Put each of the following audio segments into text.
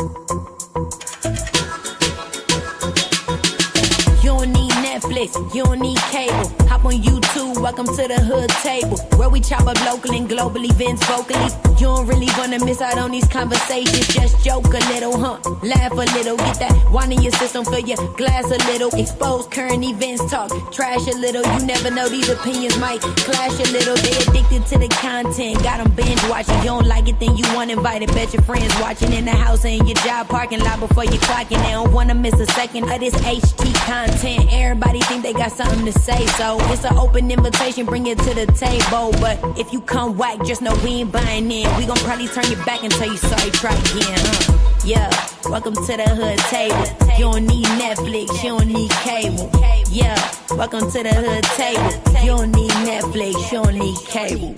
You don't need Netflix, you don't need cable. Hop on YouTube, welcome to the hood table, where we chop up local and global events vocally. You don't really wanna miss out on these conversations. Just joke a little, laugh a little, get that wine in your system, fill your glass a little. Expose current events, talk trash a little. You never know, these opinions might clash a little. They addicted to the content, got them binge watching. You don't like it, then you want invited. Bet your friends watching in the house and in your job parking lot before you clocking. They don't wanna miss a second of this HT content. Everybody think they got something to say, so it's an open invitation, bring it to the table. But if you come whack, just know we ain't buying in. We gon' probably turn your back and tell you sorry, try again, Yeah, welcome to the hood table. You don't need Netflix, you don't need cable. Yeah, welcome to the hood table. You don't need Netflix, you don't need cable.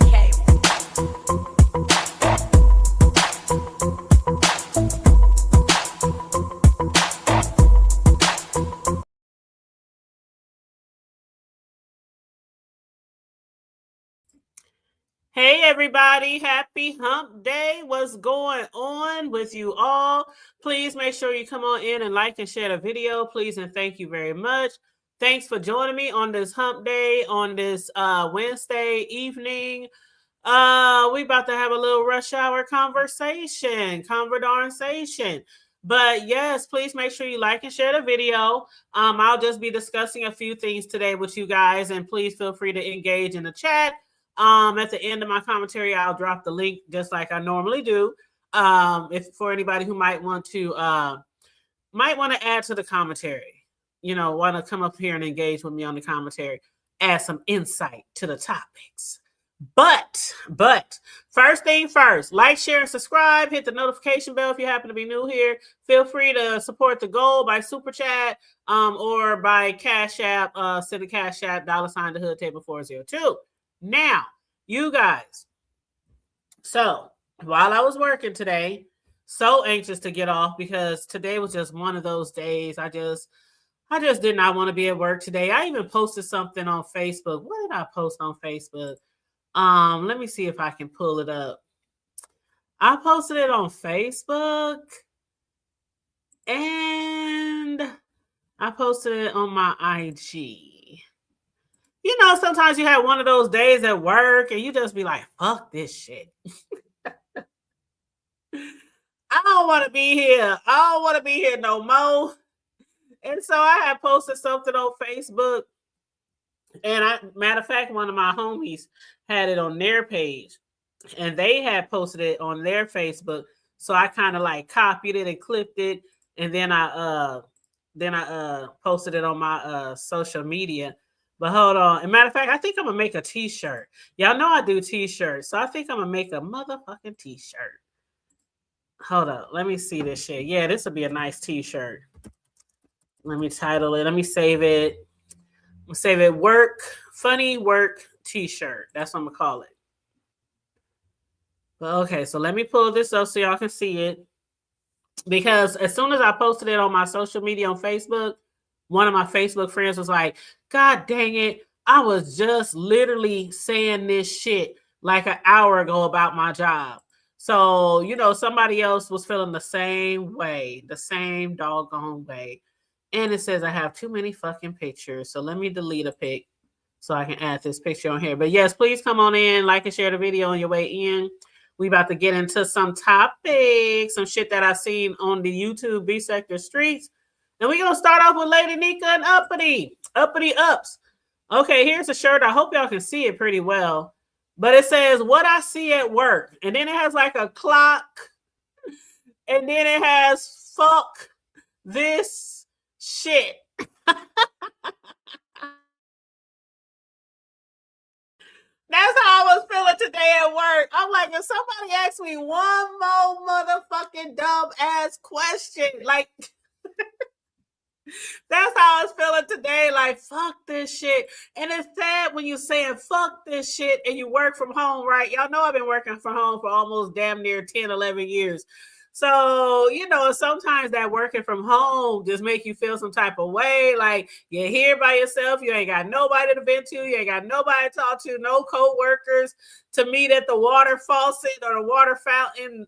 Hey everybody, happy hump day. What's going on with you all? Please make sure you come on in and like and share the video, please, and thank you very much. Thanks for joining me on this hump day, on this Wednesday evening. We about to have a little rush hour conversation. But yes, please make sure you like and share the video. I'll just be discussing a few things today with you guys, and please feel free to engage in the chat. At the end of my commentary, I'll drop the link just like I normally do. If for anybody who might want to add to the commentary, want to come up here and engage with me on the commentary, add some insight to the topics. But first thing first, like, share, and subscribe. Hit the notification bell if you happen to be new here. Feel free to support the goal by super chat or by Cash App. Send a Cash App $sign the hood table 402. Now, you guys, so while I was working today, so anxious to get off because today was just one of those days. I just did not want to be at work today. I even posted something on Facebook. What did I post on Facebook? Let me see if I can pull it up. I posted it on Facebook and I posted it on my IG. Sometimes you have one of those days at work and you just be like, fuck this shit. I don't want to be here. I don't want to be here no more. And so I had posted something on Facebook. And matter of fact, one of my homies had it on their page. And they had posted it on their Facebook. So I kind of like copied it and clipped it. And then I posted it on my social media. But hold on. As a matter of fact, I think I'm going to make a t-shirt. Y'all know I do t-shirts. So I think I'm going to make a motherfucking t-shirt. Hold up. Let me see this shit. Yeah, this will be a nice t-shirt. Let me title it. Let me save it. I'm going to save it Funny Work T-shirt. That's what I'm going to call it. But okay, so let me pull this up so y'all can see it. Because as soon as I posted it on my social media on Facebook, one of my Facebook friends was like, God dang it, I was just literally saying this shit like an hour ago about my job. So, somebody else was feeling the same way, the same doggone way. And it says I have too many fucking pictures. So let me delete a pic so I can add this picture on here. But yes, please come on in, like and share the video on your way in. We about to get into some topics, some shit that I seen on the YouTube B Sector streets. And we're going to start off with Lady Nika and Uppity Ups. Okay, here's a shirt. I hope y'all can see it pretty well. But it says, what I see at work. And then it has like a clock. And then it has, fuck this shit. That's how I was feeling today at work. I'm like, if somebody asks me one more motherfucking dumb ass question, like... That's how I was feeling today. Like, fuck this shit. And it's sad when you're saying fuck this shit and you work from home, right? Y'all know I've been working from home for almost damn near 10, 11 years. So, sometimes that working from home just make you feel some type of way. Like, you're here by yourself. You ain't got nobody to vent to. You ain't got nobody to talk to. No co-workers to meet at the water faucet or the water fountain.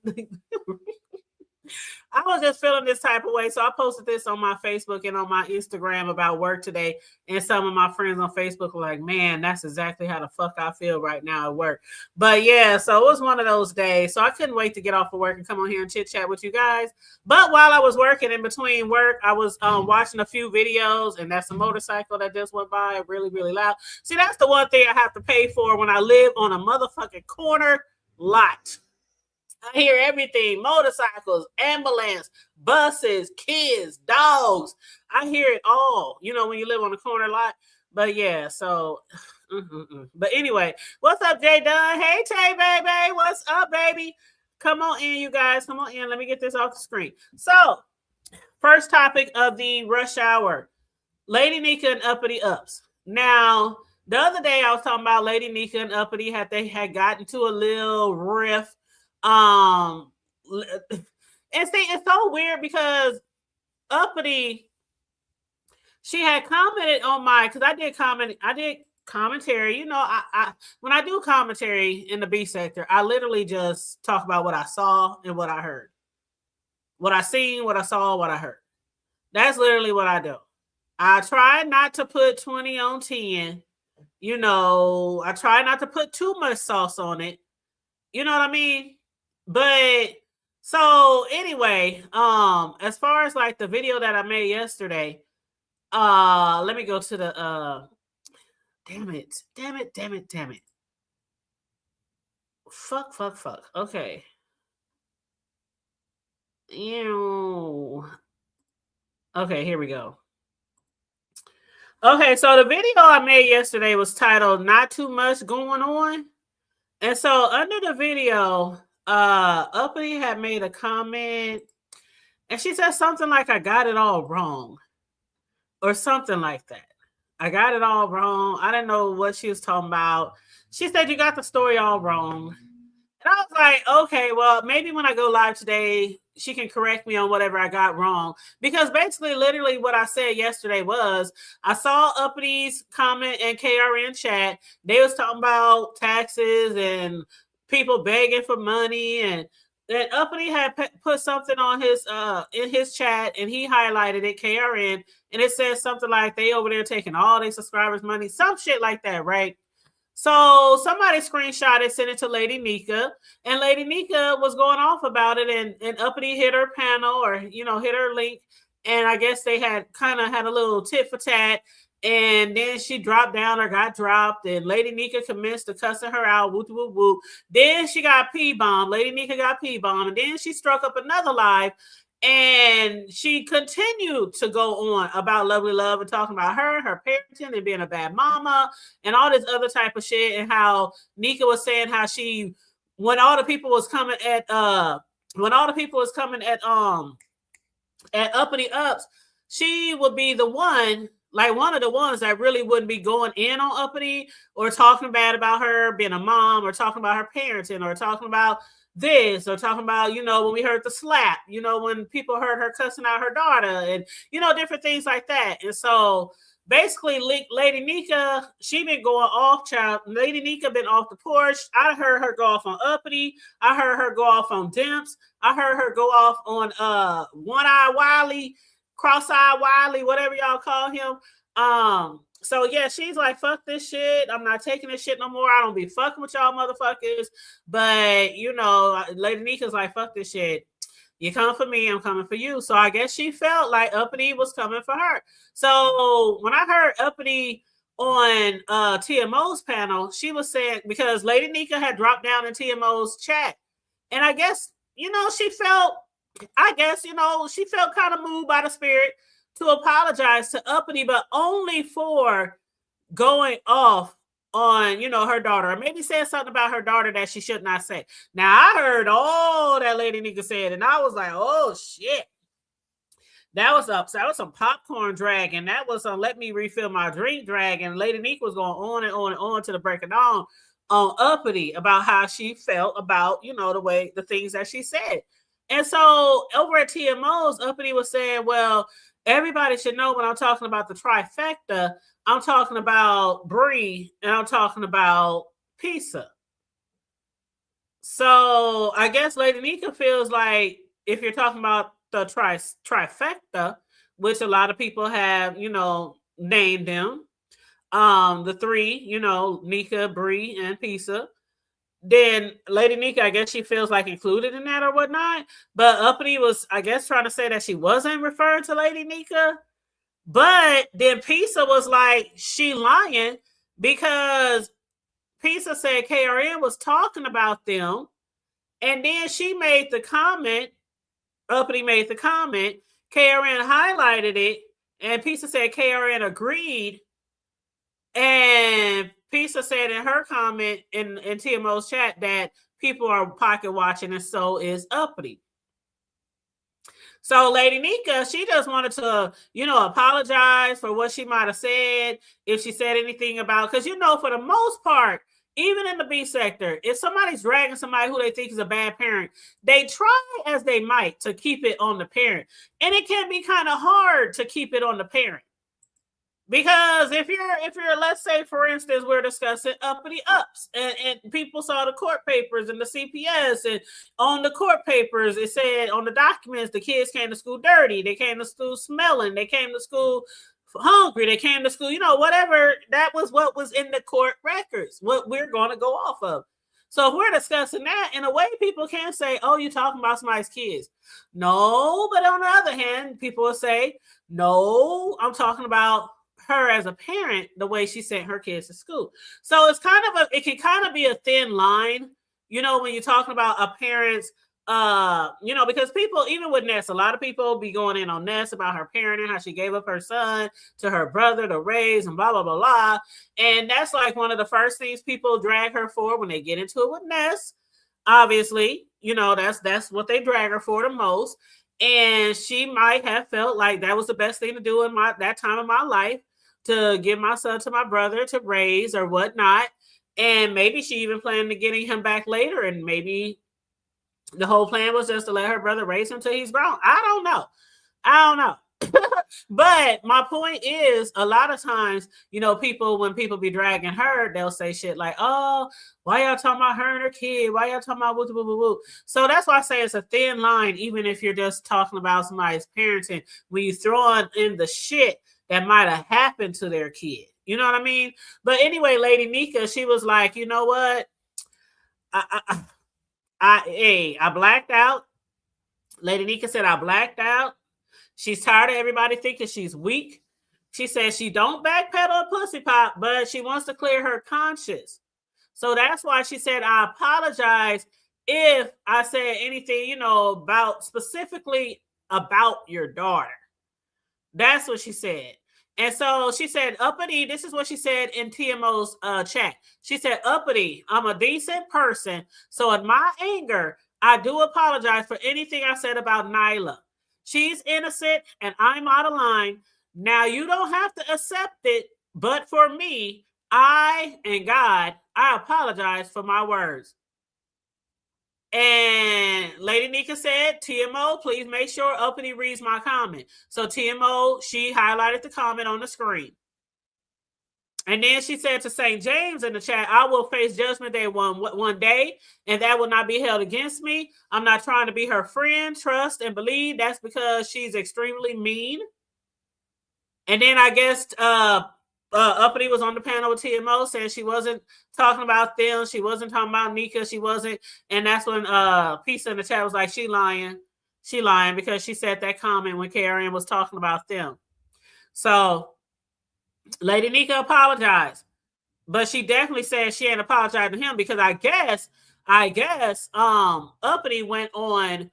I was just feeling this type of way. So I posted this on my Facebook and on my Instagram about work today. And some of my friends on Facebook were like, man, that's exactly how the fuck I feel right now at work. But yeah, so it was one of those days. So I couldn't wait to get off of work and come on here and chit chat with you guys. But while I was working in between work, I was watching a few videos, and that's a motorcycle that just went by really, really loud. See, that's the one thing I have to pay for when I live on a motherfucking corner lot. I hear everything: motorcycles, ambulance, buses, kids, dogs. I hear it all, you know, when you live on a corner lot. But yeah, so but anyway, what's up, Jay Dunn? Hey, Tay, baby. What's up, baby? Come on in, you guys. Come on in. Let me get this off the screen. So, first topic of the rush hour: Lady Nika and Uppity Ups. Now, the other day I was talking about Lady Nika and Uppity they had gotten to a little riff. And see, it's so weird because Uppity, she had commented on because I did commentary. You know, I when I do commentary in the B sector, I literally just talk about what I saw and what I heard. What I seen, what I saw, what I heard. That's literally what I do. I try not to put 20 on 10. You know, I try not to put too much sauce on it. You know what I mean? But so anyway, as far as like the video that I made yesterday, let me go to the damn it. Fuck. Okay. Okay, here we go. Okay, so the video I made yesterday was titled "Not Too Much Going On." And so under the video, Uppity had made a comment, and she said something like, I got it all wrong, or something like that. I got it all wrong. I didn't know what she was talking about. She said, you got the story all wrong. And I was like, okay, well, maybe when I go live today, she can correct me on whatever I got wrong. Because basically, literally what I said yesterday was, I saw Uppity's comment in KRN chat. They was talking about taxes and people begging for money, and Uppity had put something on his in his chat, and he highlighted it, KRN, and it says something like they over there taking all their subscribers' money, some shit like that, right? So somebody screenshot it, sent it to Lady Nika, and Lady Nika was going off about it, and Uppity hit her panel, or hit her link, and I guess they had kind of had a little tit for tat. And then she dropped down or got dropped, and Lady Nika commenced to cussing her out, whoop, whoop, whoop. Then she got P-bombed. Lady Nika got P-bombed, and then she struck up another live, and she continued to go on about Lovely Love and talking about her parenting and being a bad mama and all this other type of shit, and how Nika was saying how she, when all the people was coming at Uppity Ups, she would be the one, like one of the ones that really wouldn't be going in on Uppity or talking bad about her being a mom, or talking about her parenting, or talking about this, or talking about, when we heard the slap, when people heard her cussing out her daughter, and, different things like that. And so basically, Lady Nika, she been going off, child. Lady Nika been off the porch. I heard her go off on Uppity. I heard her go off on Dimps. I heard her go off on One-Eye Wiley, Cross-Eye Wiley, whatever y'all call him. So yeah, she's like, fuck this shit. I'm not taking this shit no more. I don't be fucking with y'all motherfuckers. But Lady Nika's like, fuck this shit. You come for me, I'm coming for you. So I guess she felt like Uppity was coming for her. So when I heard Uppity on TMO's panel, she was saying, because Lady Nika had dropped down in TMO's chat, and I guess she felt kind of moved by the spirit to apologize to Uppity, but only for going off on, her daughter, or maybe saying something about her daughter that she should not say. Now, I heard all that Lady Nika said, and I was like, oh, shit. That was some popcorn dragging. That was some let me refill my drink dragging. Lady Nika was going on and on and on to the break of dawn on Uppity about how she felt about, the things that she said. And so over at TMO's, Uppity was saying, well, everybody should know when I'm talking about the trifecta, I'm talking about Bree and I'm talking about Pizza. So I guess Lady Nika feels like if you're talking about the trifecta, which a lot of people have, named them. The three, Nika, Bree, and Pisa. Then Lady Nika, I guess she feels like included in that or whatnot. But Uppity was, I guess, trying to say that she wasn't referring to Lady Nika. But then Pisa was like, she lying because Pisa said KRN was talking about them. And then she made the comment, Uppity made the comment, KRN highlighted it, and Pisa said KRN agreed. And Pisa said in her comment in TMO's chat that people are pocket watching, and so is Uppity. So Lady Nika, she just wanted to, apologize for what she might have said, if she said anything about, because, for the most part, even in the B sector, if somebody's dragging somebody who they think is a bad parent, they try as they might to keep it on the parent. And it can be kind of hard to keep it on the parent. Because if you're, let's say, for instance, we're discussing uppity ups, and people saw the court papers and the CPS, and on the court papers, it said on the documents, the kids came to school dirty, they came to school smelling, they came to school hungry, they came to school, whatever, that was what was in the court records, what we're going to go off of. So if we're discussing that, in a way, people can say, oh, you're talking about somebody's kids. No, but on the other hand, people will say, no, I'm talking about her as a parent, the way she sent her kids to school. So it's it can kind of be a thin line, when you're talking about a parent's, because people, even with Ness, a lot of people be going in on Ness about her parenting, how she gave up her son to her brother to raise and blah, blah, blah, blah. And that's like one of the first things people drag her for when they get into it with Ness. Obviously, that's what they drag her for the most. And she might have felt like that was the best thing to do in that time of my life, to give my son to my brother to raise or whatnot. And maybe she even planned to getting him back later. And maybe the whole plan was just to let her brother raise him till he's grown. I don't know. But my point is, a lot of times, when people be dragging her, they'll say shit like, oh, why y'all talking about her and her kid? Why y'all talking about woo, woo, woo, woo? So that's why I say it's a thin line, even if you're just talking about somebody's parenting, when you throw in the shit that might have happened to their kid. You know what I mean? But anyway, Lady Nika, she was like, you know what? I blacked out. Lady Nika said, I blacked out. She's tired of everybody thinking she's weak. She says she don't backpedal a pussy pop, but she wants to clear her conscience. So that's why she said, I apologize if I said anything, specifically about your daughter. That's what she said. And so she said, Uppity, this is what she said in TMO's chat. She said, Uppity, I'm a decent person. So in my anger, I do apologize for anything I said about Nyla. She's innocent and I'm out of line. Now you don't have to accept it, but for me, I apologize for my words. And Lady Nika said, TMO, please make sure Uppity reads my comment. So TMO, she highlighted the comment on the screen. And then she said to St. James in the chat, I will face judgment day one day, and that will not be held against me. I'm not trying to be her friend, trust, and believe. That's because she's extremely mean. And then I guess Uppity was on the panel with TMO saying she wasn't talking about them. She wasn't talking about Nika. She wasn't. And that's when Pisa in the chat was like, she lying. She lying because she said that comment when KRN was talking about them. So Lady Nika apologized, but she definitely said she ain't apologized to him because I guess Uppity went on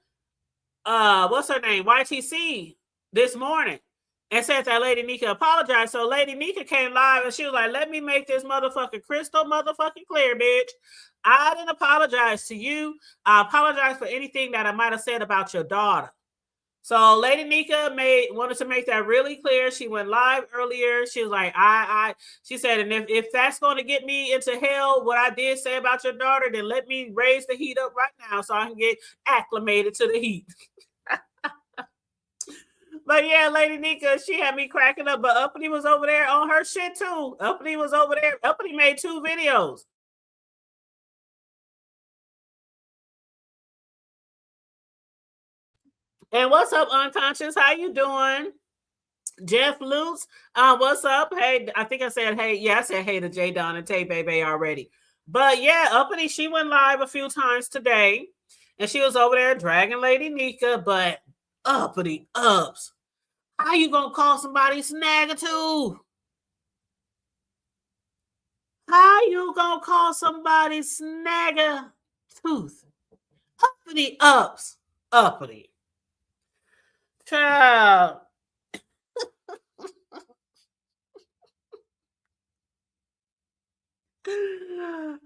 what's her name, YTC this morning and said that Lady Nika apologized. So Lady Nika came live and she was like, let me make this motherfucking crystal motherfucking clear, bitch. I didn't apologize to you. I apologize for anything that I might have said about your daughter. So Lady Nika wanted to make that really clear. She went live earlier. She was like, she said, and if that's going to get me into hell, what I did say about your daughter, then let me raise the heat up right now so I can get acclimated to the heat. But yeah, Lady Nika, she had me cracking up. But Uppity was over there on her shit too. Uppity was over there. Uppity made 2 videos. And what's up, Unconscious? How you doing? Jeff Lutz, what's up? Hey, I think I said hey. Yeah, I said hey to J Don and Tay Baby already. But yeah, Uppity, she went live a few times today, and she was over there dragging Lady Nika. But Uppity ups, how you gonna call somebody Snaggletooth? How you gonna call somebody Snaggletooth? Uppity ups, Uppity. Child. The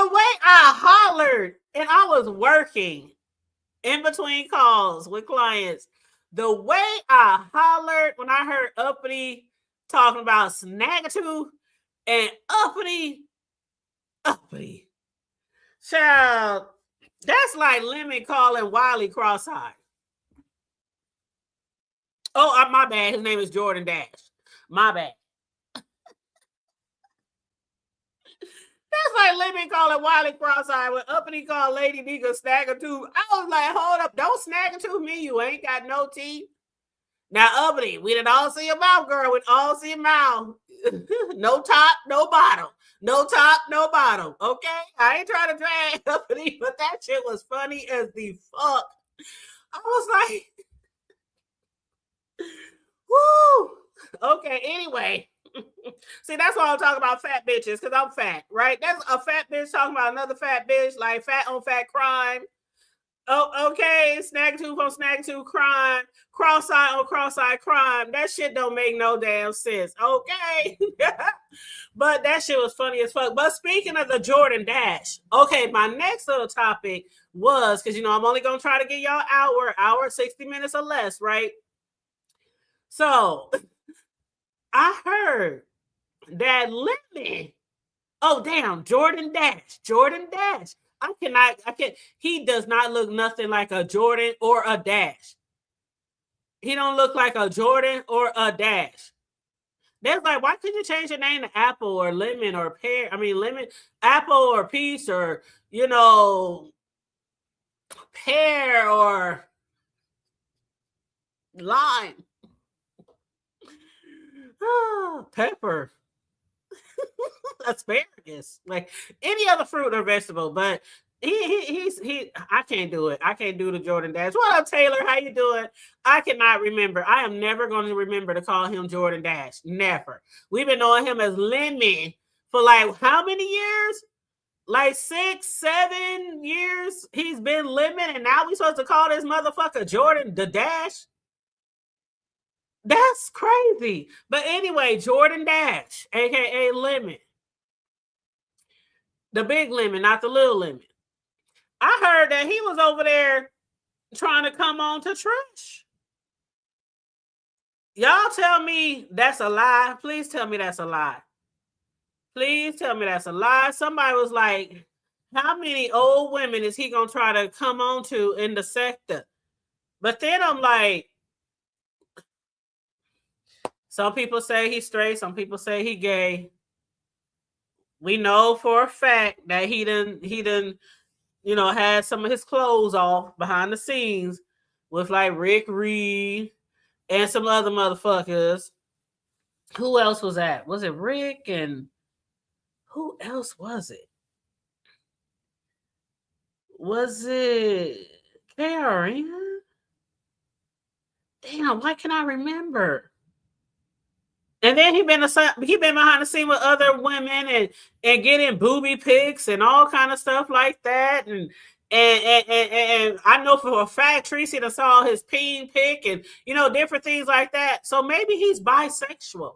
way I hollered, and I was working in between calls with clients, the way I hollered when I heard Uppity talking about Snaggletooth and Uppity. Child, that's like Lemon calling Wiley cross-eyed. Oh, my bad. His name is Jordan Dash. My bad. That's like Lemon calling Wiley cross-eyed when Uppity called Lady Nika Snaggletooth. I was like, hold up, don't Snaggletooth me. You ain't got no teeth. Now, Uppity, we didn't all see your mouth, girl. We all see your mouth. No top, no bottom. No top, no bottom. Okay? I ain't trying to drag Uppity, but that shit was funny as the fuck. I was like, woo. Okay, anyway. See, that's why I'm talking about fat bitches, because I'm fat, right? That's a fat bitch talking about another fat bitch, like fat on fat crime. Oh, okay, Snaggletooth on Snaggletooth crime, cross-eye on cross-eye crime. That shit don't make no damn sense, okay? But that shit was funny as fuck. But speaking of the Jordan Dash, okay, my next little topic was, because, you know, I'm only going to try to get y'all hour, 60 minutes or less, right? So, I heard that Lemon, oh, damn, Jordan Dash. I can't. He does not look nothing like a Jordan or a Dash. He don't look like a Jordan or a Dash. That's like, why couldn't you change your name to Apple or Lemon or Pear? I mean, Lemon, Apple or Peach or, you know, Pear or Lime. Pepper. Asparagus, like any other fruit or vegetable, but he I can't do it. I can't do the Jordan Dash. What up, Taylor? How you doing? I cannot remember. I am never going to remember to call him Jordan Dash. Never. We've been knowing him as Lemon for like how many years? Like 6-7 years he's been Lemon, and now we supposed to call this motherfucker Jordan the Dash? That's crazy. But anyway, Jordan Dash, aka Lemon. The big Lemon, not the little Lemon. I heard that he was over there trying to come on to Trish. Y'all tell me that's a lie. Please tell me that's a lie. Please tell me that's a lie. Somebody was like, how many old women is he going to try to come on to in the sector? But then I'm like, some people say he's straight. Some people say he gay. We know for a fact that he done, you know, had some of his clothes off behind the scenes with like Rick Reed and some other motherfuckers. Who else was that? Was it Rick and who else was it? Was it KRN? Damn, why can't I remember? And then he been behind the scene with other women and getting booby pics and all kind of stuff like that. And I know for a fact Tracy done saw his peen pic and, you know, different things like that. So maybe he's bisexual.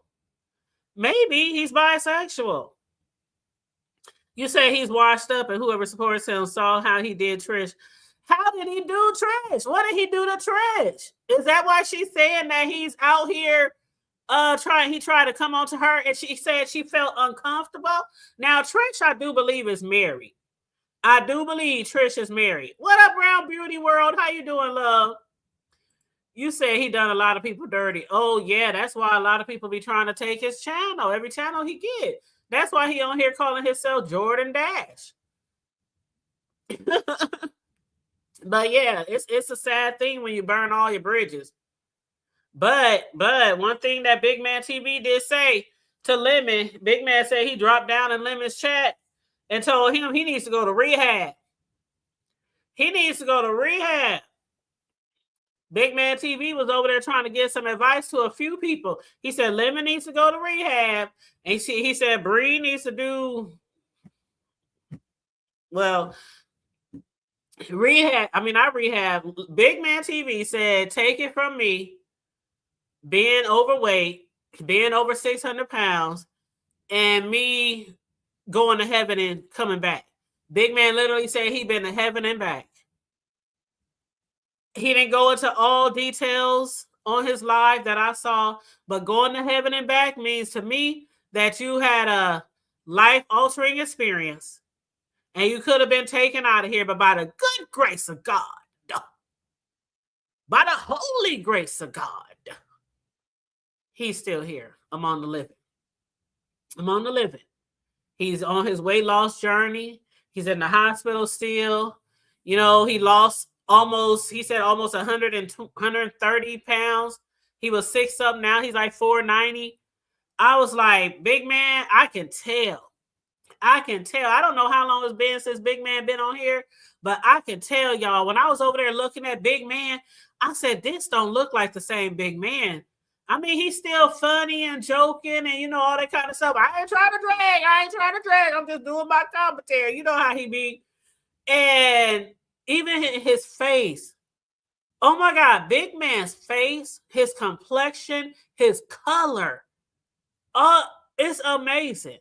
You say he's washed up and whoever supports him saw how he did Trish. How did he do Trish? What did he do to Trish? Is that why she's saying that he's out here he tried to come on to her and she said she felt uncomfortable? Now Trish, I do believe, is married. I do believe Trish is married. What up, Brown Beauty World? How you doing, love? You said he done a lot of people dirty. Oh yeah, that's why a lot of people be trying to take his channel. Every channel he get. That's why he on here calling himself Jordan Dash. But yeah, it's a sad thing when you burn all your bridges. But one thing that Big Man TV did say to Lemon, Big Man said he dropped down in Lemon's chat and told him he needs to go to rehab. He needs to go to rehab. Big Man TV was over there trying to get some advice to a few people. He said Lemon needs to go to rehab, and he said Bree needs to do well. Rehab. I mean, not rehab. Big Man TV said, take it from me, being overweight, being over 600 pounds, and me going to heaven and coming back. Big Man literally said he been to heaven and back. He didn't go into all details on his live that I saw, but going to heaven and back means to me that you had a life-altering experience and you could have been taken out of here, but by the good grace of God, by the holy grace of God, he's still here among the living. Among the living. He's on his weight loss journey. He's in the hospital still. You know, he lost almost 130 pounds. He was 6 up, now he's like 490. I was like, Big Man, I can tell. I don't know how long it's been since Big Man been on here, but I can tell y'all, when I was over there looking at Big Man, I said, this don't look like the same Big Man. I mean, he's still funny and joking and, you know, all that kind of stuff. I ain't trying to drag. I'm just doing my commentary. You know how he be. And even his face. Oh, my God. Big Man's face, his complexion, his color. It's amazing.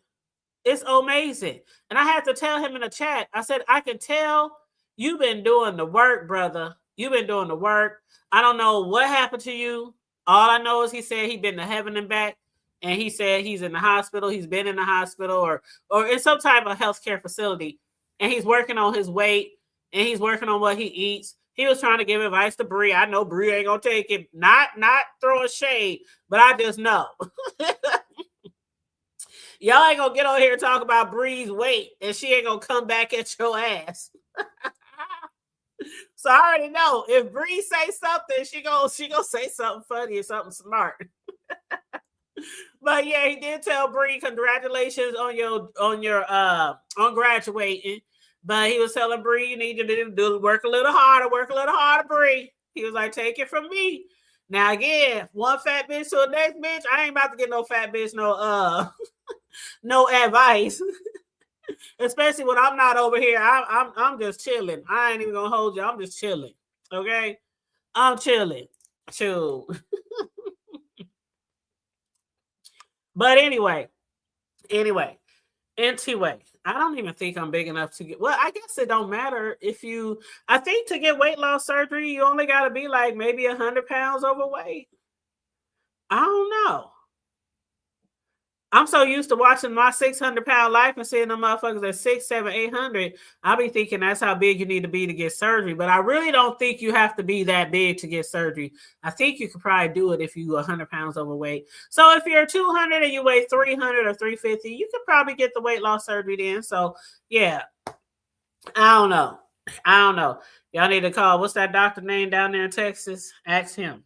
It's amazing. And I had to tell him in the chat, I said, I can tell you've been doing the work, brother. You've been doing the work. I don't know what happened to you. All I know is he said he'd been to heaven and back. And he said he's in the hospital. He's been in the hospital or in some type of healthcare facility. And he's working on his weight. And he's working on what he eats. He was trying to give advice to Bree. I know Bree ain't going to take it. Not throwing shade, but I just know. Y'all ain't going to get on here and talk about Bree's weight. And she ain't going to come back at your ass. So I already know if Bree say something, she gonna say something funny or something smart. But yeah, he did tell Bree, congratulations on graduating. But he was telling Bree, you need to work a little harder, Bree. He was like, take it from me. Now again, one fat bitch to the next bitch, I ain't about to get no fat bitch no advice. Especially when I'm not over here. I'm just chilling. I ain't even gonna hold you. I'm just chilling. Okay? I'm chilling. Chill. But anyway, I don't even think I'm big enough to get, well, I guess it don't matter I think to get weight loss surgery, you only got to be like maybe 100 pounds overweight. I don't know. I'm so used to watching my 600-pound life and seeing them motherfuckers at 600, 700, 800. I'll be thinking that's how big you need to be to get surgery. But I really don't think you have to be that big to get surgery. I think you could probably do it if you're 100 pounds overweight. So if you're 200 and you weigh 300 or 350, you could probably get the weight loss surgery then. So yeah, I don't know. Y'all need to call. What's that doctor name down there in Texas? Ask him.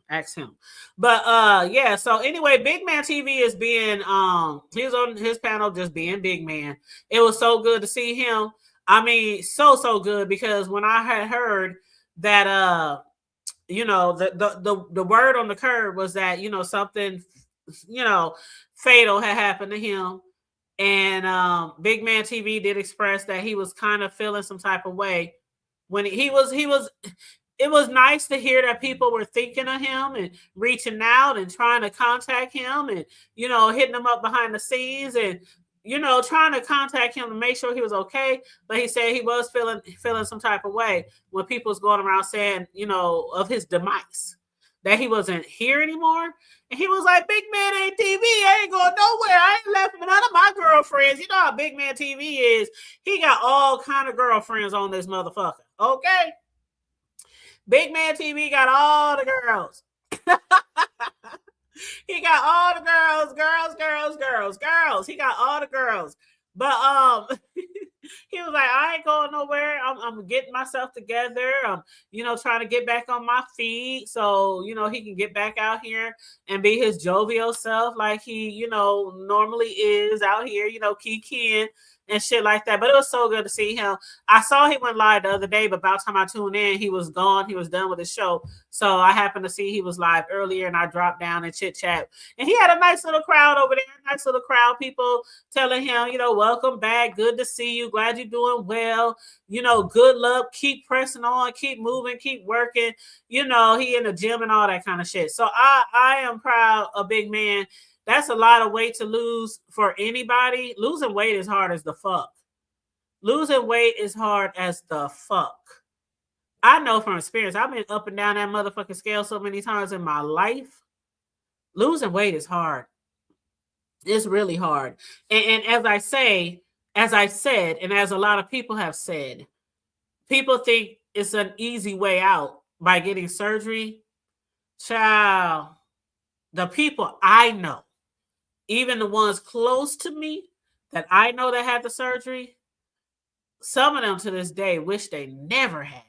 But yeah, so anyway, Big Man TV is being he was on his panel just being Big Man. It was so good to see him. I mean, so good, because when I had heard that you know, the word on the curb was that, you know, something, you know, fatal had happened to him. And Big Man TV did express that he was kind of feeling some type of way when it was nice to hear that people were thinking of him and reaching out and trying to contact him and, you know, hitting him up behind the scenes and, you know, trying to contact him to make sure he was okay. But he said he was feeling some type of way when people was going around saying, you know, of his demise, that he wasn't here anymore. And he was like, Big Man ain't TV. I ain't going nowhere. I ain't left none of my girlfriends. You know how Big Man TV is. He got all kind of girlfriends on this motherfucker. Okay? Big Man TV got all the girls. He got all the girls. He got all the girls. But He was like, I ain't going nowhere. I'm getting myself together. I'm, trying to get back on my feet so, he can get back out here and be his jovial self like he, normally is out here, kikiing and shit like that. But it was so good to see him. I saw he went live the other day, but about the time I tuned in, he was gone. He was done with his show. So I happened to see he was live earlier, and I dropped down and chit chat. And he had a nice little crowd over there, nice little crowd, people telling him, welcome back. Good to see you. Glad you're doing well. Good luck. Keep pressing on. Keep moving. Keep working. He in the gym and all that kind of shit. So I am proud of Big Man. That's a lot of weight to lose for anybody. Losing weight is hard as the fuck. Losing weight is hard as the fuck. I know from experience. I've been up and down that motherfucking scale so many times in my life. Losing weight is hard. It's really hard. And as I said, and as a lot of people have said, people think it's an easy way out by getting surgery. Child, the people I know, even the ones close to me that I know that had the surgery, some of them to this day wish they never had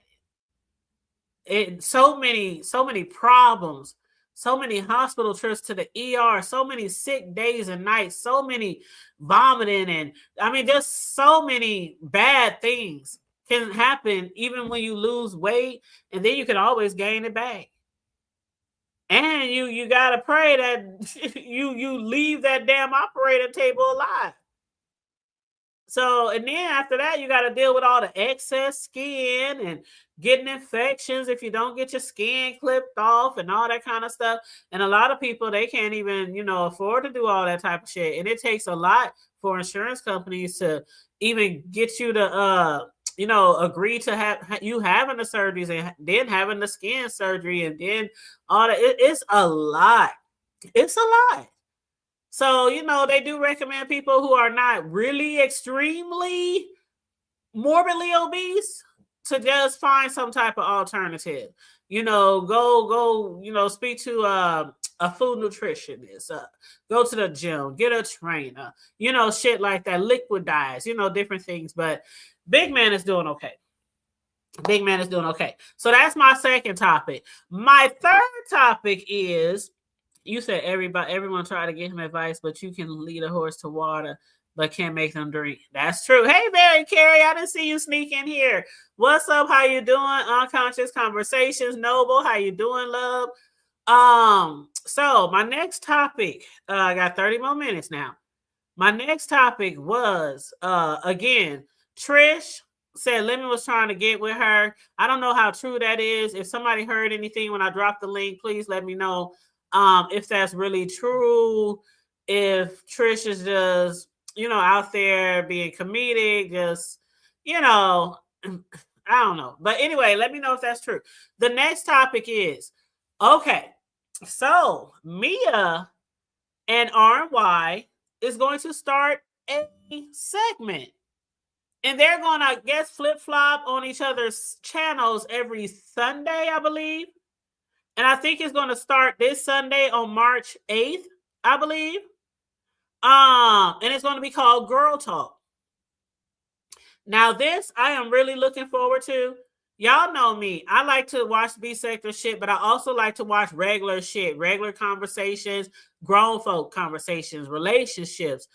it. So many problems, so many hospital trips to the ER, so many sick days and nights, so many vomiting, and just so many bad things can happen even when you lose weight, and then you can always gain it back. And you gotta pray that you leave that damn operating table alive. So, and then after that, you got to deal with all the excess skin and getting infections if you don't get your skin clipped off and all that kind of stuff. And a lot of people, they can't even, afford to do all that type of shit. And it takes a lot for insurance companies to even get you to, agree to have you having the surgeries and then having the skin surgery and then all that. It's a lot. It's a lot. So, they do recommend people who are not really extremely morbidly obese to just find some type of alternative. Go, speak to a food nutritionist, go to the gym, get a trainer, shit like that, liquid diets, different things. But Big Man is doing okay. Big Man is doing okay. So that's my second topic. My third topic is, you said everyone try to give him advice, but you can lead a horse to water, but can't make them drink. That's true. Hey, Mary Carey, I didn't see you sneak in here. What's up? How you doing? Unconscious Conversations. Noble, how you doing, love? So my next topic, I got 30 more minutes now. My next topic was, again, Trish said Lemon was trying to get with her. I don't know how true that is. If somebody heard anything when I dropped the link, please let me know. If that's really true, if Trish is just, out there being comedic, just, I don't know. But anyway, let me know if that's true. The next topic is, okay, so Mia and RY is going to start a segment. And they're going to, I guess, flip-flop on each other's channels every Sunday, I believe. And I think it's going to start this Sunday on March 8th, I believe. And it's going to be called Girl Talk. Now, this I am really looking forward to. Y'all know me. I like to watch B-sector shit, but I also like to watch regular shit, regular conversations, grown folk conversations, relationships,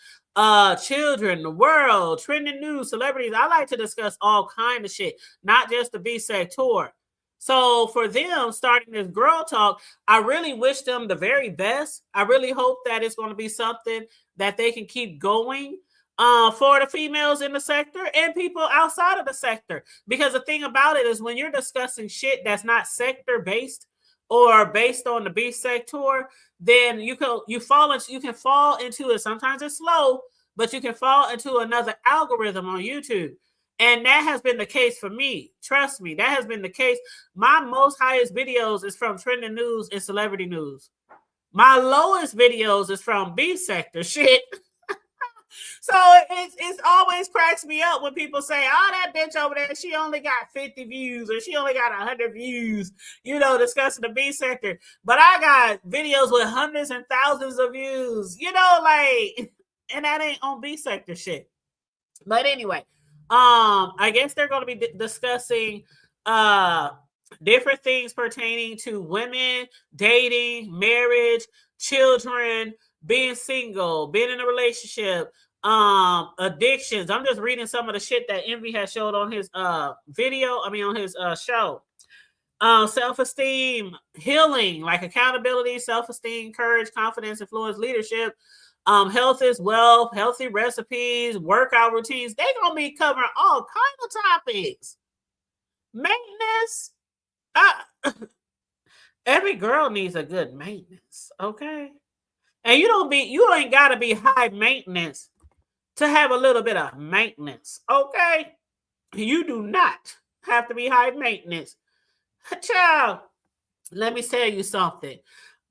children, the world, trending news, celebrities. I like to discuss all kind of shit, not just the B-sector. So for them starting this Girl Talk, I really wish them the very best. I really hope that it's going to be something that they can keep going for the females in the sector and people outside of the sector. Because the thing about it is when you're discussing shit that's not sector based or based on the B sector, then you can fall into it. Sometimes it's slow, but you can fall into another algorithm on YouTube. And that has been the case for me. Trust me, that has been the case. My most highest videos is from trending news and celebrity news. My lowest videos is from B sector shit. So it always cracks me up when people say, oh, that bitch over there, she only got 50 views or she only got 100 views, discussing the B sector. But I got videos with hundreds and thousands of views, and that ain't on B sector shit. But anyway, I guess they're going to be discussing different things pertaining to women, dating, marriage, children, being single, being in a relationship, addictions. I'm just reading some of the shit that Envy has showed on his video, on his show. Self-esteem, healing, like accountability, self-esteem, courage, confidence, influence, leadership. Health is wealth, healthy recipes, workout routines. They're gonna be covering all kind of topics. Maintenance. Every girl needs a good maintenance, okay? And you ain't gotta be high maintenance to have a little bit of maintenance, okay? You do not have to be high maintenance. Child, let me tell you something.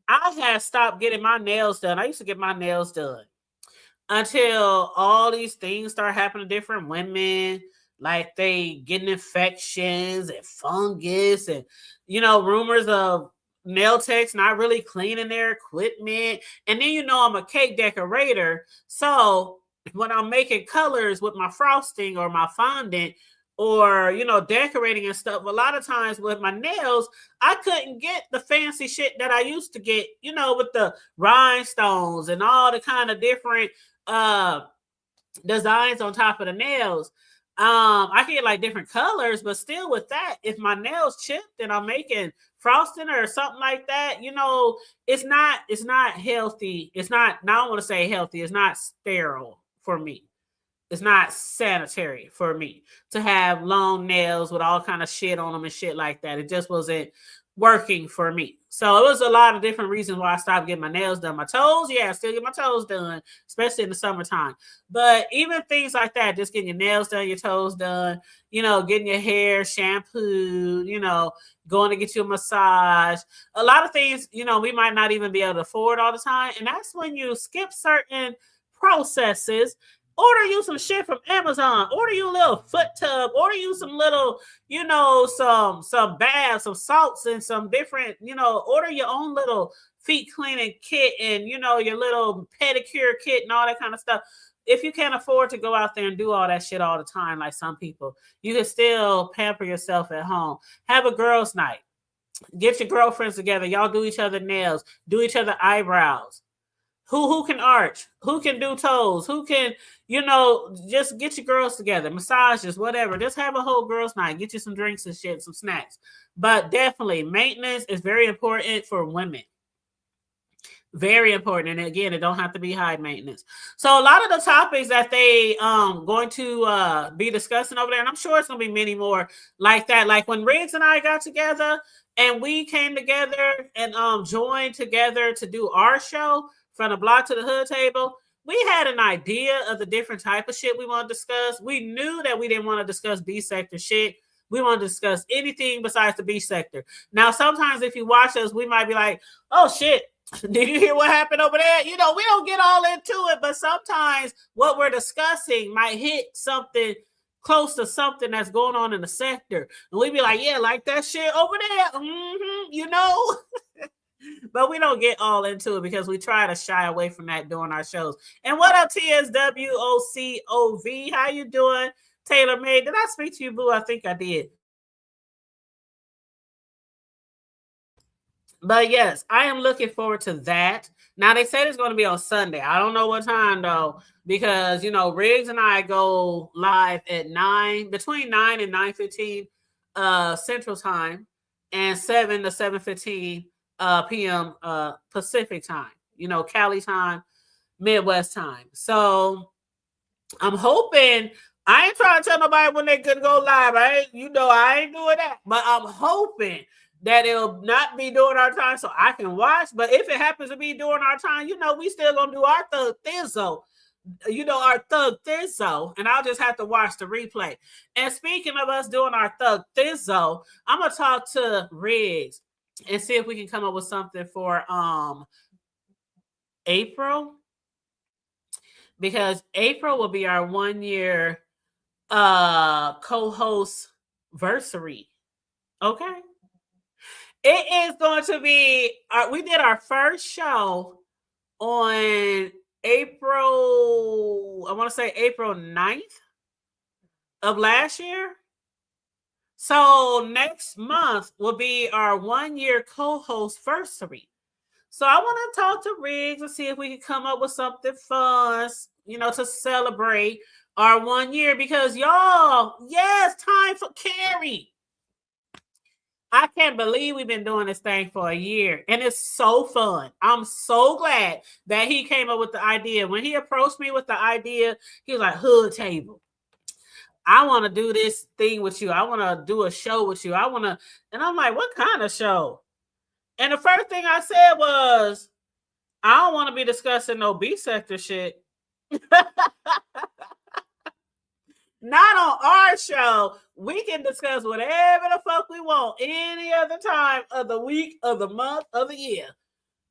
I had stopped getting my nails done. I used to get my nails done until all these things start happening to different women, like they getting infections and fungus and, rumors of nail techs not really cleaning their equipment. And then, I'm a cake decorator. So when I'm making colors with my frosting or my fondant, or decorating and stuff, a lot of times with my nails I couldn't get the fancy shit that I used to get, with the rhinestones and all the kind of different designs on top of the nails. I can get like different colors, but still with that, if my nails chipped and I'm making frosting or something like that, it's not healthy. It's not, now I don't want to say healthy, it's not sterile for me. It's not sanitary for me to have long nails with all kind of shit on them and shit like that. It just wasn't working for me. So it was a lot of different reasons why I stopped getting my nails done. My toes, yeah, I still get my toes done, especially in the summertime. But even things like that, just getting your nails done, your toes done, getting your hair shampooed, going to get you a massage. A lot of things, we might not even be able to afford all the time. And that's when you skip certain processes. Order you some shit from Amazon. Order you a little foot tub. Order you some little, some baths, some salts, and some different, order your own little feet cleaning kit and, your little pedicure kit and all that kind of stuff. If you can't afford to go out there and do all that shit all the time, like some people, you can still pamper yourself at home. Have a girls' night. Get your girlfriends together. Y'all do each other nails. Do each other eyebrows. Who can arch? Who can do toes? Who can, just get your girls together, massages, whatever. Just have a whole girls' night. Get you some drinks and shit, some snacks. But definitely, maintenance is very important for women. Very important. And again, it don't have to be high maintenance. So a lot of the topics that they going to be discussing over there, and I'm sure it's going to be many more like that. Like when Riggs and I got together and we came together and joined together to do our show, From the Block to the Hood Table, we had an idea of the different type of shit we want to discuss. We knew that we didn't want to discuss B sector shit. We want to discuss anything besides the B sector. Now, sometimes if you watch us, we might be like, oh shit, did you hear what happened over there? We don't get all into it, but sometimes what we're discussing might hit something close to something that's going on in the sector. And we be like, yeah, like that shit over there. But we don't get all into it because we try to shy away from that during our shows. And what up, TSWOCOV? How you doing, Taylor May? Did I speak to you, boo? I think I did. But yes, I am looking forward to that. Now, they said it's going to be on Sunday. I don't know what time, though, because, Riggs and I go live at between 9 and 9:15 Central Time and 7 to 7:15 p.m. Pacific Time, Cali time, Midwest time. So I'm hoping, I ain't trying to tell nobody when they could go live. I ain't doing that. But I'm hoping that it'll not be during our time so I can watch. But if it happens to be during our time, we still gonna do our Thug Thizzo. Our Thug Thizzo, and I'll just have to watch the replay. And speaking of us doing our Thug Thizzo, I'm gonna talk to Riggs and see if we can come up with something for April, because April will be our 1 year co-host versary. Okay, it is going to be. We did our first show on April. I want to say April 9th of last year. So next month will be our 1 year co-host anniversary. So I want to talk to Riggs and see if we can come up with something fun, to celebrate our 1 year, because y'all, yes, time for Carrie. I can't believe we've been doing this thing for a year, and it's so fun. I'm so glad that he came up with the idea. When he approached me with the idea, he was like, Hood Table, I want to do this thing with you. I want to do a show with you. And I'm like, what kind of show? And the first thing I said was, I don't want to be discussing no B sector shit. Not on our show. We can discuss whatever the fuck we want any other time of the week, of the month, of the year,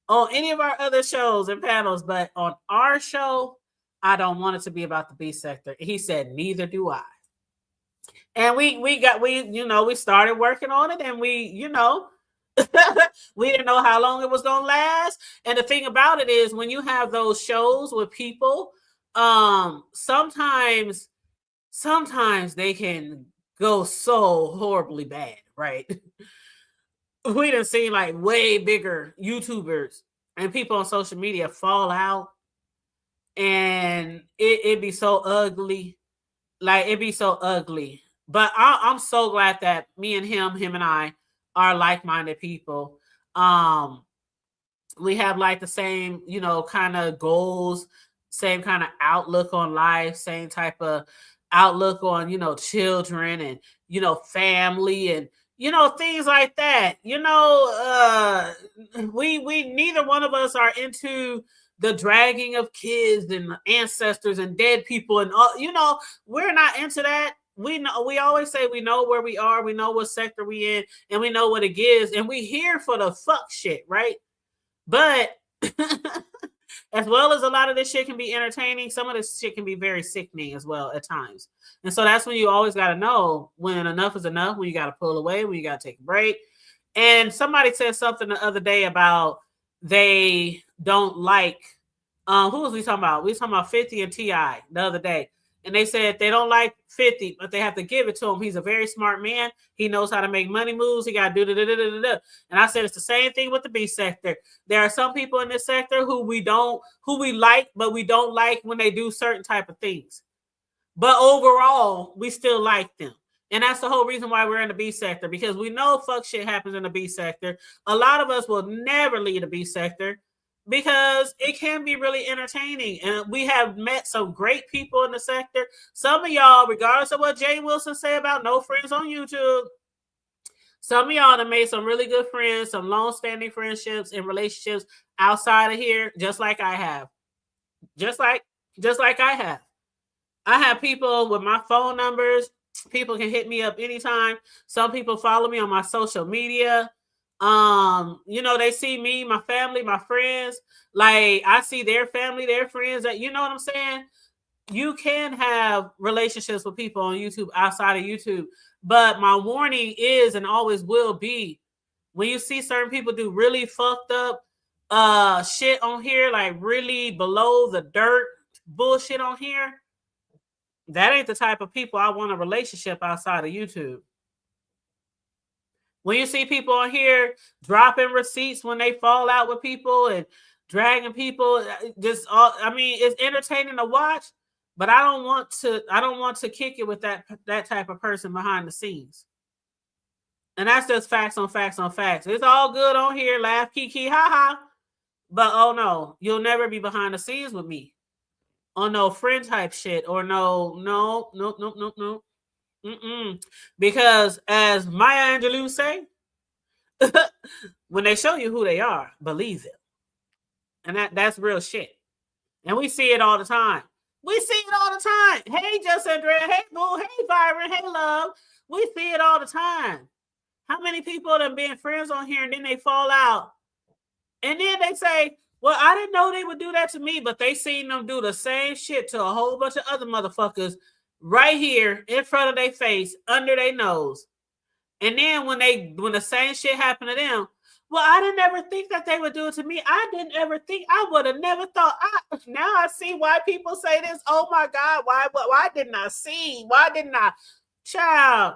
on any of our other shows and panels. But on our show, I don't want it to be about the B sector. He said, neither do I. And we started working on it, and we didn't know how long it was going to last. And the thing about it is, when you have those shows with people, sometimes they can go so horribly bad, right? We done seen like way bigger YouTubers and people on social media fall out, and it'd be so ugly. Like, it'd be so ugly. But I'm so glad that me and him and I are like-minded people. We have like the same, kind of goals, same kind of outlook on life, same type of outlook on, children and, family and, things like that. We neither one of us are into the dragging of kids and ancestors and dead people and all, we're not into that. We always say we know where we are, we know what sector we in, and we know what it gives, and we here for the fuck shit, right? But as well as a lot of this shit can be entertaining, some of this shit can be very sickening as well at times. And so that's when you always got to know when enough is enough, when you got to pull away, when you got to take a break. And somebody said something the other day about they don't like, who was we talking about? We was talking about 50 and T.I. the other day. And they said they don't like 50, but they have to give it to him. He's a very smart man. He knows how to make money moves. He got to do da-da-da-da-da. And I said it's the same thing with the B sector. There are some people in this sector who we like, but we don't like when they do certain type of things. But overall, we still like them. And that's the whole reason why we're in the B sector, because we know fuck shit happens in the B sector. A lot of us will never leave the B sector, because it can be really entertaining. And we have met some great people in the sector. Some of y'all, regardless of what Jay Wilson say about no friends on YouTube, some of y'all have made some really good friends, some long-standing friendships and relationships outside of here, just like I have. Just like I have. I have people with my phone numbers. People can hit me up anytime. Some people follow me on my social media. They see me, my family, my friends, like I see their family, their friends, that, what I'm saying? You can have relationships with people on YouTube outside of YouTube, but my warning is, and always will be, when you see certain people do really fucked up shit on here, like really below the dirt bullshit on here, that ain't the type of people I want a relationship outside of YouTube. When you see people on here dropping receipts when they fall out with people and dragging people, it's entertaining to watch, but I don't want to kick it with that type of person behind the scenes. And that's just facts on facts on facts. It's all good on here, laugh, kiki, ha ha. But oh no, you'll never be behind the scenes with me on no friend type shit or no. Because as Maya Angelou say, when they show you who they are, believe them. And that's real shit. And we see it all the time. Hey, Just Andrea. Hey, Boo. Hey, Byron. Hey, Love. We see it all the time. How many people have been friends on here and then they fall out? And then they say, well, I didn't know they would do that to me, but they seen them do the same shit to a whole bunch of other motherfuckers right here in front of their face, under their nose. And then when the same shit happened to them, Well, I didn't ever think that they would do it to me. I didn't ever think. I would have never thought. Now I see why people say this. Oh my God, why didn't I see? Why didn't I? Child.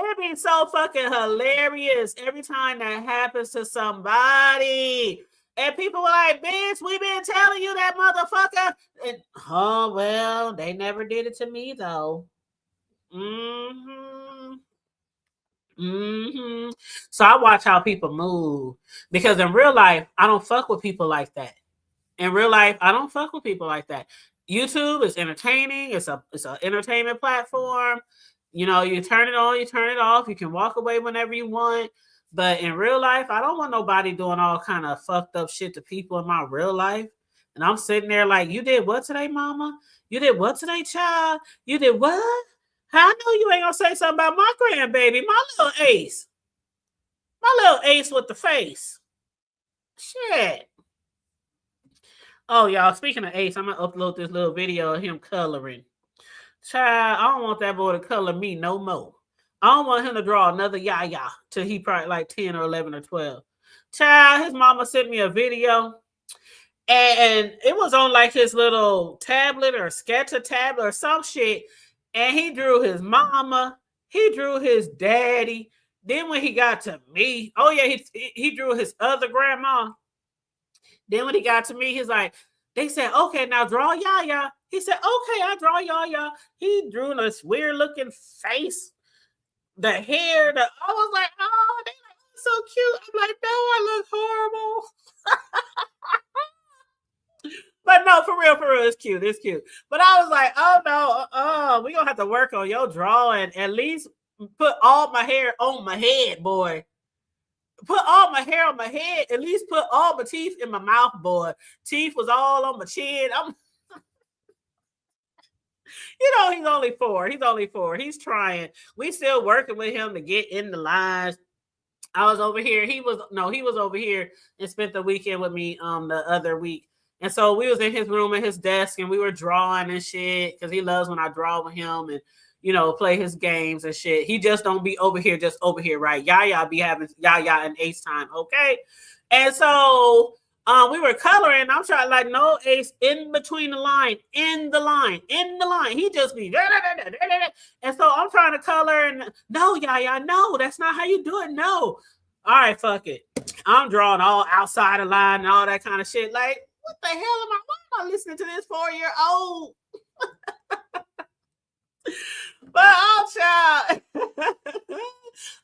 It'd be so fucking hilarious every time that happens to somebody. And people were like, bitch, we been telling you that, motherfucker. And, oh, well, they never did it to me, though. Mm-hmm. Mm-hmm. So I watch how people move. Because in real life, I don't fuck with people like that. In real life, I don't fuck with people like that. YouTube is entertaining. It's an entertainment platform. You know, you turn it on, you turn it off. You can walk away whenever you want. But in real life, I don't want nobody doing all kind of fucked up shit to people in my real life. And I'm sitting there like, you did what today, mama? You did what today, child? You did what? How I know you ain't gonna say something about my grandbaby, my little ace. My little ace with the face. Shit. Oh, y'all, speaking of Ace, I'm going to upload this little video of him coloring. Child, I don't want that boy to color me no more. I don't want him to draw another Yaya till he probably like 10 or 11 or 12. Child, his mama sent me a video, and it was on like his little tablet or sketcher tablet or some shit, and he drew his mama, he drew his daddy. Then when he got to me, oh yeah, he drew his other grandma. Then when he got to me, he's like, they said, okay, now draw Yaya. He said, okay, I draw Yaya. He drew this weird looking face, the hair. I was like, oh, they like so cute. I'm like, no, I look horrible. But no, for real, it's cute. It's cute. But I was like, oh no, we're gonna have to work on your drawing. At least put all my hair on my head, boy. Put all my hair on my head. At least put all my teeth in my mouth, boy. Teeth was all on my chin. You know, he's only 4. He's trying. We still working with him to get in the lines. I was over here. He was over here and spent the weekend with me the other week. And so we was in his room at his desk and we were drawing and shit because he loves when I draw with him and, you know, play his games and shit. He just don't be over here, right? Yaya be having Yaya and Ace time, okay? And so we were coloring. I'm trying like no Ace in between the line, in the line. He just be and so I'm trying to color and no, Yaya, no, that's not how you do it. No. All right, fuck it. I'm drawing all outside the line and all that kind of shit. Like, what the hell why am I listening to this 4-year-old? But oh, child,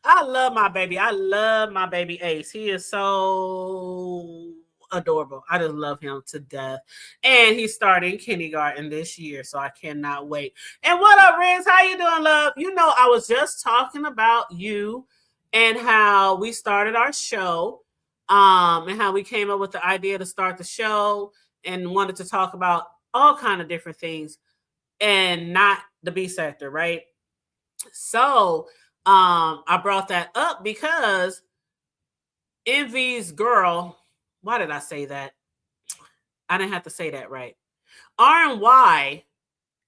I love my baby. I love my baby Ace. He is so adorable. I just love him to death. And he's starting kindergarten this year, so I cannot wait. And what up, Riz? How you doing, love? You know, I was just talking about you and how we started our show, and how we came up with the idea to start the show and wanted to talk about all kind of different things and not the B sector, right? So I brought that up because Envy's girl, why did I say that? I didn't have to say that right. RNY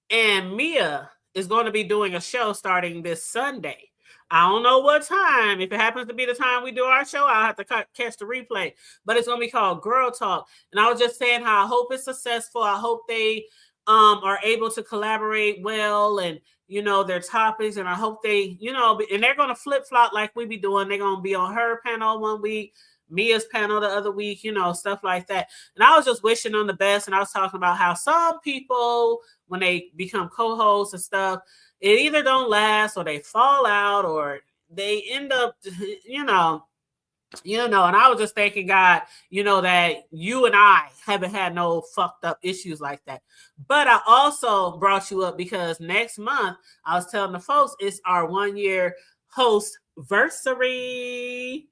and Mia is going to be doing a show starting this Sunday. I don't know what time. If it happens to be the time we do our show, I'll have to catch the replay. But it's going to be called Girl Talk. And I was just saying how I hope it's successful. I hope they are able to collaborate well and, you know, their topics. And I hope they, you know, and they're going to flip-flop like we be doing. They're going to be on her panel one week, Mia's panel the other week, you know, stuff like that. And I was just wishing them the best. And I was talking about how some people, when they become co-hosts and stuff, it either don't last or they fall out or they end up, you know, and I was just thanking God, you know, that you and I haven't had no fucked up issues like that. But I also brought you up because next month, I was telling the folks, it's our 1-year host-versary.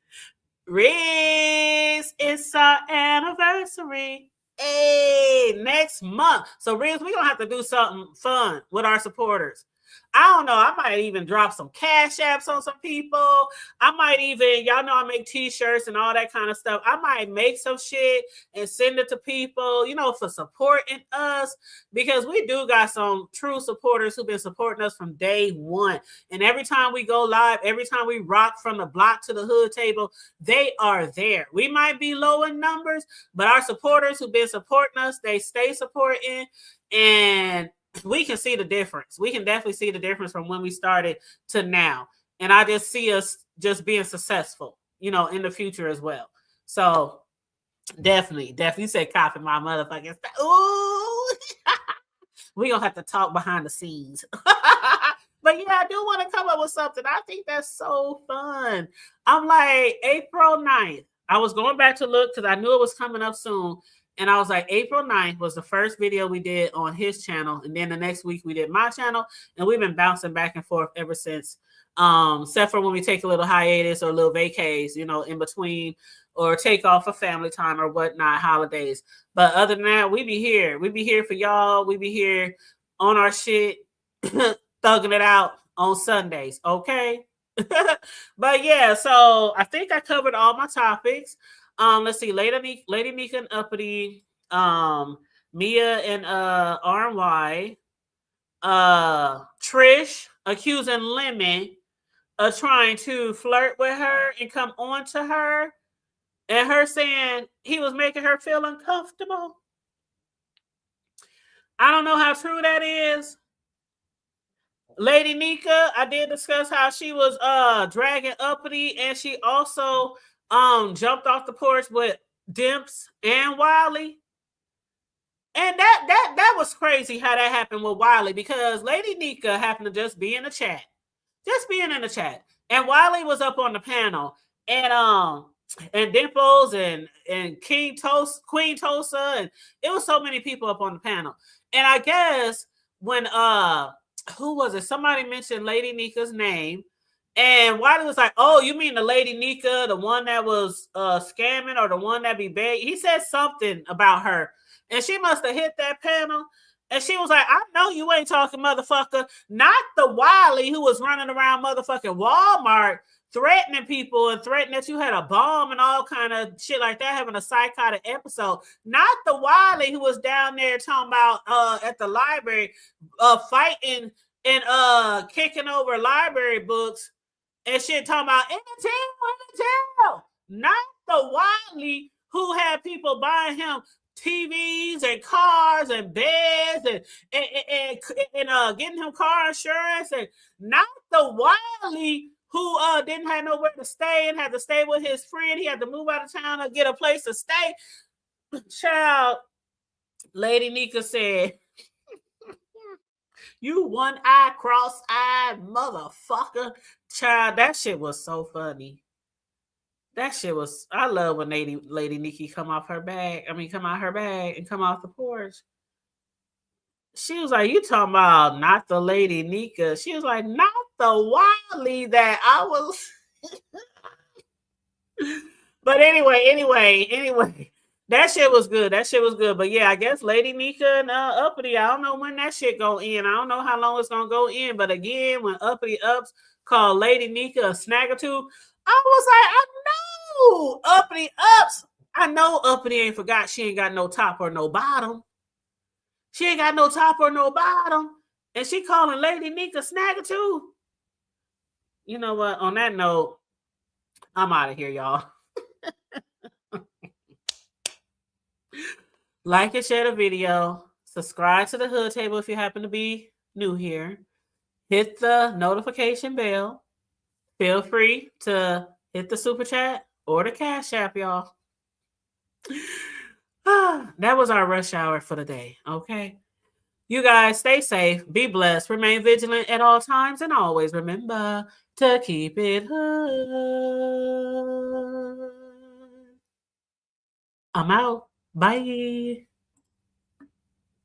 Riz, it's our anniversary. Hey, next month. So Riz, we're going to have to do something fun with our supporters. I don't know. I might even drop some cash apps on some people. I might even, y'all know I make t-shirts and all that kind of stuff. I might make some shit and send it to people, you know, for supporting us, because we do got some true supporters who've been supporting us from day one. And every time we go live, every time we rock from the block to the hood table, they are there. We might be low in numbers, but our supporters who've been supporting us, they stay supporting, and we can see the difference. We can definitely see the difference from when we started to now. And I just see us just being successful, you know, in the future as well. So definitely say copy my motherfucking stuff. Ooh. We gonna have to talk behind the scenes. But yeah, I do want to come up with something. I think that's so fun. I'm like, April 9th. I was going back to look because I knew it was coming up soon. And I was like, April 9th was the first video we did on his channel. And then the next week we did my channel. And we've been bouncing back and forth ever since. Except for when we take a little hiatus or a little vacays, you know, in between, or take off for family time or whatnot, holidays. But other than that, we be here. We be here for y'all. We be here on our shit, thugging it out on Sundays. Okay. But yeah, so I think I covered all my topics. Let's see, Lady Nika and Uppity, Mia and RNY, Trish accusing Lemon of trying to flirt with her and come on to her, and her saying he was making her feel uncomfortable. I don't know how true that is. Lady Nika, I did discuss how she was dragging Uppity, and she also jumped off the porch with Dimps and Wiley. And that was crazy how that happened with Wiley, because Lady Nika happened to just be in the chat. Just being in the chat. And Wiley was up on the panel. And Dimples and Queen Tosa, and it was so many people up on the panel. And I guess when who was it? Somebody mentioned Lady Nika's name. And Wiley was like, oh, you mean the Lady Nika, the one that was scamming, or the one that be begging? He said something about her. And she must have hit that panel. And she was like, I know you ain't talking, motherfucker. Not the Wiley who was running around motherfucking Walmart threatening people and threatening that you had a bomb and all kind of shit like that, having a psychotic episode. Not the Wiley who was down there talking about at the library fighting and kicking over library books and shit, talking about in the jail. Not the Wiley who had people buying him TVs and cars and beds and getting him car insurance, and not the Wiley who didn't have nowhere to stay and had to stay with his friend. He had to move out of town and get a place to stay. Child, Lady Nika said, you one-eyed, cross-eyed motherfucker. Child, that shit was so funny. That shit was, I love when Lady Nika come out her bag and come off the porch. She was like, you talking about not the Lady Nika. She was like, not the Wiley that I was. But anyway, that shit was good. But yeah, I guess Lady Nika and Uppity, I don't know when that shit go in. I don't know how long it's gonna go in. But again, when Uppity Ups called Lady Nika a snaggletooth, I was like, I know Uppity Ups. I know Uppity ain't forgot she ain't got no top or no bottom. She ain't got no top or no bottom. And she calling Lady Nika snaggletooth. You know what? On that note, I'm out of here, y'all. Like and share the video. Subscribe to the Hood Table if you happen to be new here. Hit the notification bell. Feel free to hit the super chat or the Cash App, y'all. That was our rush hour for the day, okay? You guys stay safe, be blessed, remain vigilant at all times, and always remember to keep it hood. I'm out. Bye.